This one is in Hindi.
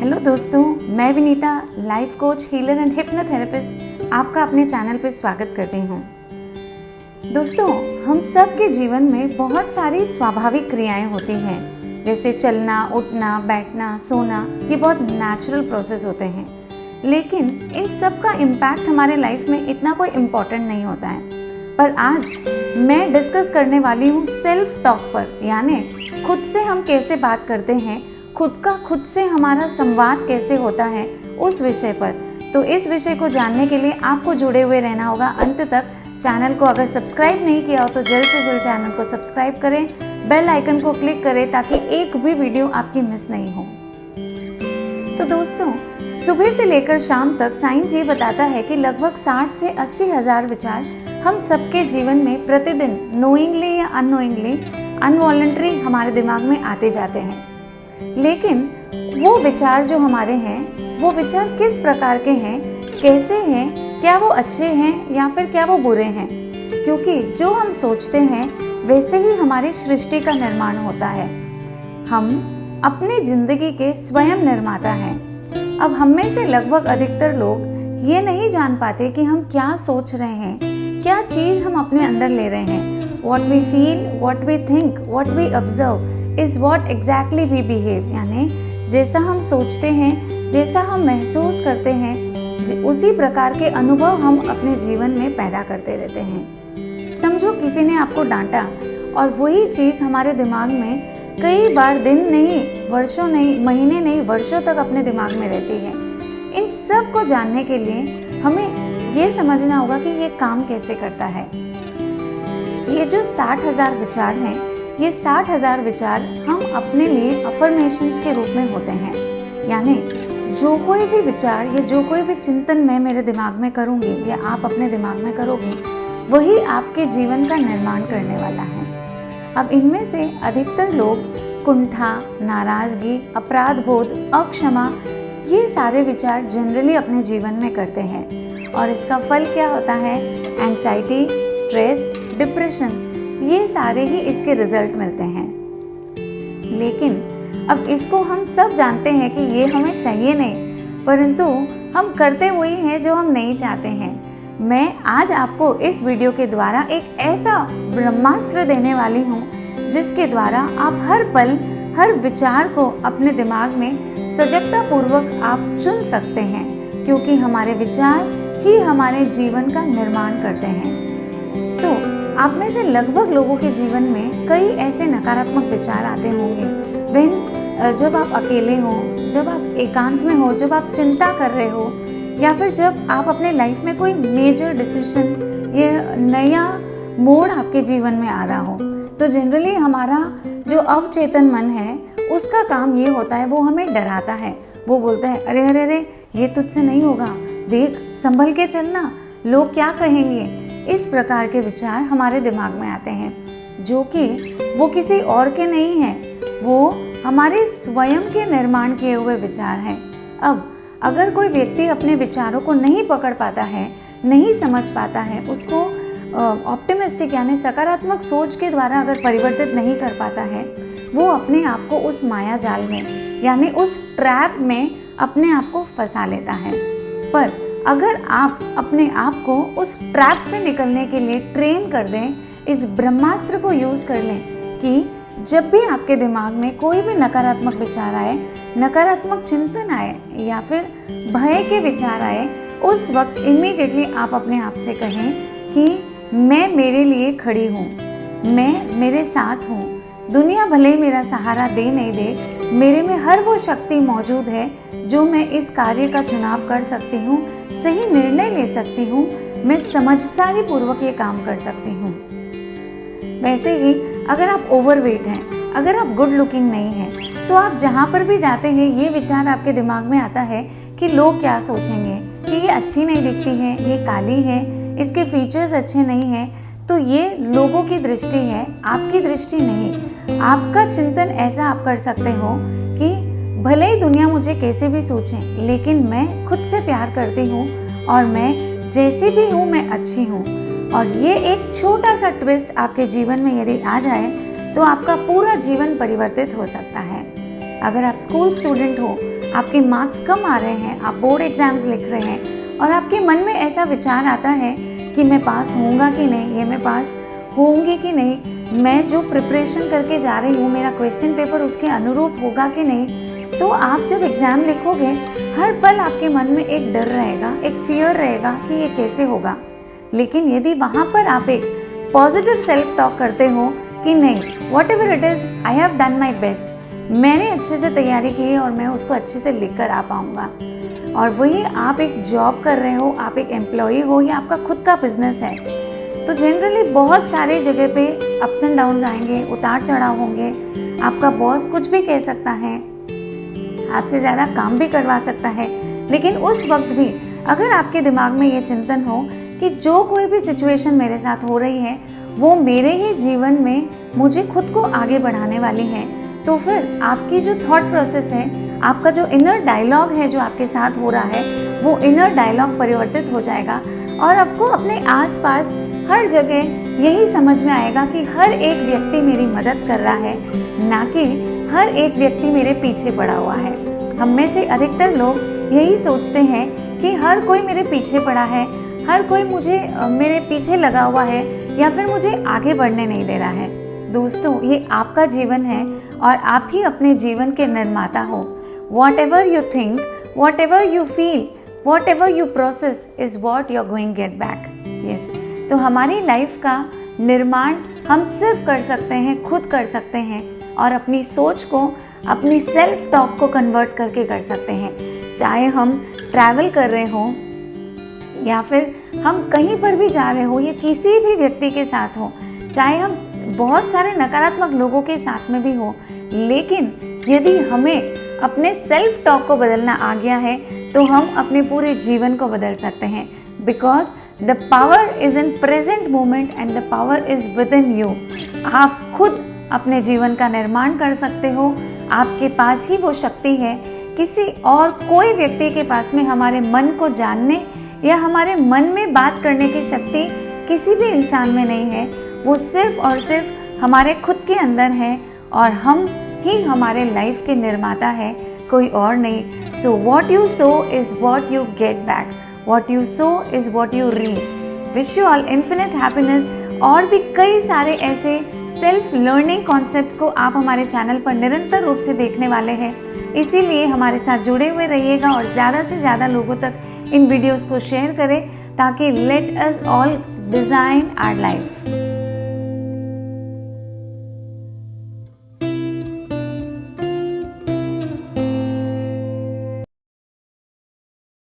हेलो दोस्तों, मैं Vinita, life coach, healer and hypnotherapist आपका अपने चैनल पर स्वागत करती हूँ। दोस्तों, हम सब के जीवन में बहुत सारी स्वाभाविक क्रियाएं होती हैं, जैसे चलना, उठना, बैठना, सोना। ये बहुत नेचुरल प्रोसेस होते हैं, लेकिन इन सब का इम्पैक्ट हमारे लाइफ में इतना कोई इम्पोर्टेंट नहीं होता है। पर आज मैं डिस्कस करने वाली हूँ सेल्फ टॉक पर, यानी खुद से हम कैसे बात करते हैं, खुद से हमारा संवाद कैसे होता है, उस विषय पर। तो इस विषय को जानने के लिए आपको जुड़े हुए रहना होगा अंत तक। चैनल को अगर सब्सक्राइब नहीं किया हो तो जल्द से जल्द चैनल को सब्सक्राइब करें, बेल आइकन को क्लिक करें ताकि एक भी वीडियो आपकी मिस नहीं हो। तो दोस्तों, सुबह से लेकर शाम तक साइंस ये बताता है कि लगभग 60 से 80 हज़ार विचार हम सबके जीवन में प्रतिदिन नोइंगली या अननोइंगली, अनवॉलंटरी हमारे दिमाग में आते जाते हैं। लेकिन वो विचार जो हमारे हैं, वो विचार किस प्रकार के हैं, कैसे हैं, क्या वो अच्छे हैं या फिर क्या वो बुरे हैं? क्योंकि जो हम सोचते हैं वैसे ही हमारी सृष्टि का निर्माण होता है। हम अपनी जिंदगी के स्वयं निर्माता हैं। अब हम में से लगभग अधिकतर लोग ये नहीं जान पाते कि हम क्या सोच रहे हैं, क्या चीज़ हम अपने अंदर ले रहे हैं। What we feel, what we think, what we observe is what exactly we behave। यानी जैसा हम सोचते हैं, जैसा हम महसूस करते हैं, उसी प्रकार के अनुभव हम अपने जीवन में पैदा करते रहते हैं। समझो किसी ने आपको डांटा और वही चीज़ हमारे दिमाग में कई बार दिन नहीं, वर्षों नहीं, महीने नहीं, वर्षों तक अपने दिमाग में रहती है। इन सब को जानने के लिए हमें ये समझना होगा कि ये काम कैसे करता है। ये जो 60 हज़ार विचार हैं, ये 60 हज़ार विचार हम अपने लिए अफर्मेशंस के रूप में होते हैं। यानी जो कोई भी विचार या जो कोई भी चिंतन मैं मेरे दिमाग में करूँगी या आप अपने दिमाग में करोगे, वही आपके जीवन का निर्माण करने वाला है। अब इनमें से अधिकतर लोग कुंठा, नाराज़गी, अपराध बोध, अक्षमा, ये सारे विचार जनरली अपने जीवन में करते हैं। और इसका फल क्या होता है? एंग्जाइटी, स्ट्रेस, डिप्रेशन, ये सारे ही इसके रिजल्ट मिलते हैं। लेकिन अब इसको हम सब जानते हैं कि ये हमें चाहिए नहीं, परंतु हम करते वही हैं जो हम नहीं चाहते हैं। मैं आज आपको इस वीडियो के द्वारा एक ऐसा ब्रह्मास्त्र देने वाली हूँ जिसके द्वारा आप हर पल, हर विचार को अपने दिमाग में सजगता पूर्वक आप चुन सकते हैं, क्योंकि हमारे विचार ही हमारे जीवन का निर्माण करते हैं। तो आप में से लगभग लोगों के जीवन में कई ऐसे नकारात्मक विचार आते होंगे जब आप अकेले हो, जब आप एकांत में हो, जब आप चिंता कर रहे हो, या फिर जब आप अपने लाइफ में कोई मेजर डिसीजन या नया मोड़ आपके जीवन में आ रहा हो। तो जनरली हमारा जो अवचेतन मन है, उसका काम ये होता है, वो हमें डराता है। वो बोलता है, अरे अरे अरे, ये तुझसे नहीं होगा, देख संभल के चलना, लोग क्या कहेंगे। इस प्रकार के विचार हमारे दिमाग में आते हैं, जो कि वो किसी और के नहीं हैं, वो हमारे स्वयं के निर्माण किए हुए विचार हैं। अब अगर कोई व्यक्ति अपने विचारों को नहीं पकड़ पाता है, नहीं समझ पाता है, उसको ऑप्टिमिस्टिक यानी सकारात्मक सोच के द्वारा अगर परिवर्तित नहीं कर पाता है, वो अपने आप को उस माया जाल में यानी उस ट्रैप में अपने आप को फंसा लेता है। पर अगर आप अपने आप को उस ट्रैप से निकलने के लिए ट्रेन कर दें, इस ब्रह्मास्त्र को यूज़ कर लें कि जब भी आपके दिमाग में कोई भी नकारात्मक विचार आए, नकारात्मक चिंतन आए या फिर भय के विचार आए, उस वक्त इमीडिएटली आप अपने आप से कहें कि मैं मेरे लिए खड़ी हूँ, मैं मेरे साथ हूँ। दुनिया भले ही मेरा सहारा दे नहीं दे, मेरे में हर वो शक्ति मौजूद है जो मैं इस कार्य का चुनाव कर सकती हूँ, सही निर्णय ले सकती हूँ, मैं समझदारी पूर्वक ये काम कर सकती हूँ। वैसे ही अगर आप ओवरवेट हैं, अगर आप गुड लुकिंग नहीं हैं, तो आप जहाँ पर भी जाते हैं ये विचार आपके दिमाग में आता है कि लोग क्या सोचेंगे, कि ये अच्छी नहीं दिखती है, ये काली है, इसके फीचर्स अच्छे नहीं हैं। तो ये लोगों की दृष्टि है, आपकी दृष्टि नहीं। आपका चिंतन ऐसा आप कर सकते हो कि भले ही दुनिया मुझे कैसे भी सोचे, लेकिन मैं खुद से प्यार करती हूँ और मैं जैसी भी हूँ मैं अच्छी हूँ। और ये एक छोटा सा ट्विस्ट आपके जीवन में यदि आ जाए तो आपका पूरा जीवन परिवर्तित हो सकता है। अगर आप स्कूल स्टूडेंट हो आपके मार्क्स कम आ रहे हैं, आप बोर्ड एग्जाम्स लिख रहे हैं और आपके मन में ऐसा विचार आता है कि मैं पास होऊंगा कि नहीं, ये मैं पास होंगी कि नहीं, मैं जो प्रिपरेशन करके जा रही हूँ मेरा क्वेश्चन पेपर उसके अनुरूप होगा कि नहीं, तो आप जब एग्ज़ाम लिखोगे हर पल आपके मन में एक डर रहेगा, एक फियर रहेगा कि ये कैसे होगा। लेकिन यदि वहाँ पर आप एक पॉजिटिव सेल्फ टॉक करते हो कि नहीं, what ever it is, I have done my best, मैंने अच्छे से तैयारी की है और मैं उसको अच्छे से लिख कर आ पाऊँगा। और वही आप एक जॉब कर रहे हो, आप एक एम्प्लॉई हो या आपका खुद का बिजनेस है, तो जनरली बहुत सारे जगह पे अप्स एंड डाउन्स आएंगे, उतार चढ़ाव होंगे। आपका बॉस कुछ भी कह सकता है, आपसे ज़्यादा काम भी करवा सकता है, लेकिन उस वक्त भी अगर आपके दिमाग में ये चिंतन हो कि जो कोई भी सिचुएशन मेरे साथ हो रही है वो मेरे ही जीवन में मुझे खुद को आगे बढ़ाने वाली है, तो फिर आपकी जो थॉट प्रोसेस है, आपका जो इनर डायलॉग है जो आपके साथ हो रहा है, वो इनर डायलॉग परिवर्तित हो जाएगा और आपको अपने आसपास हर जगह यही समझ में आएगा कि हर एक व्यक्ति मेरी मदद कर रहा है, ना कि हर एक व्यक्ति मेरे पीछे पड़ा हुआ है। हम में से अधिकतर लोग यही सोचते हैं कि हर कोई मेरे पीछे पड़ा है, हर कोई मुझे मेरे पीछे लगा हुआ है या फिर मुझे आगे बढ़ने नहीं दे रहा है। दोस्तों, ये आपका जीवन है और आप ही अपने जीवन के निर्माता हो। Whatever you think, whatever you feel, whatever you process is what you're going to get back. Yes. तो हमारी लाइफ का निर्माण हम सिर्फ कर सकते हैं, खुद कर सकते हैं और अपनी सोच को, अपनी सेल्फ टॉक को कन्वर्ट करके कर सकते हैं। चाहे हम ट्रैवल कर रहे हो या फिर हम कहीं पर भी जा रहे हो या किसी भी व्यक्ति के साथ हो, चाहे हम बहुत सारे नकारात्मक लोगों के साथ में भी हो, लेकिन यदि हमें अपने सेल्फ टॉक को बदलना आ गया है तो हम अपने पूरे जीवन को बदल सकते हैं। Because the power is in present moment and the power is with in you. आप खुद अपने जीवन का निर्माण कर सकते हो, आपके पास ही वो शक्ति है। किसी और कोई व्यक्ति के पास में हमारे मन को जानने या हमारे मन में बात करने की शक्ति किसी भी इंसान में नहीं है। वो सिर्फ और सिर्फ हमारे खुद के अंदर है और हम ही हमारे लाइफ के निर्माता है, कोई और नहीं। So what you sow is what you get back, what you sow is what you reap. Wish you all infinite happiness. और भी कई सारे ऐसे सेल्फ लर्निंग कॉन्सेप्ट्स को आप हमारे चैनल पर निरंतर रूप से देखने वाले हैं, इसीलिए हमारे साथ जुड़े हुए रहिएगा और ज़्यादा से ज़्यादा लोगों तक इन वीडियोज़ को शेयर करें ताकि let us all design our life.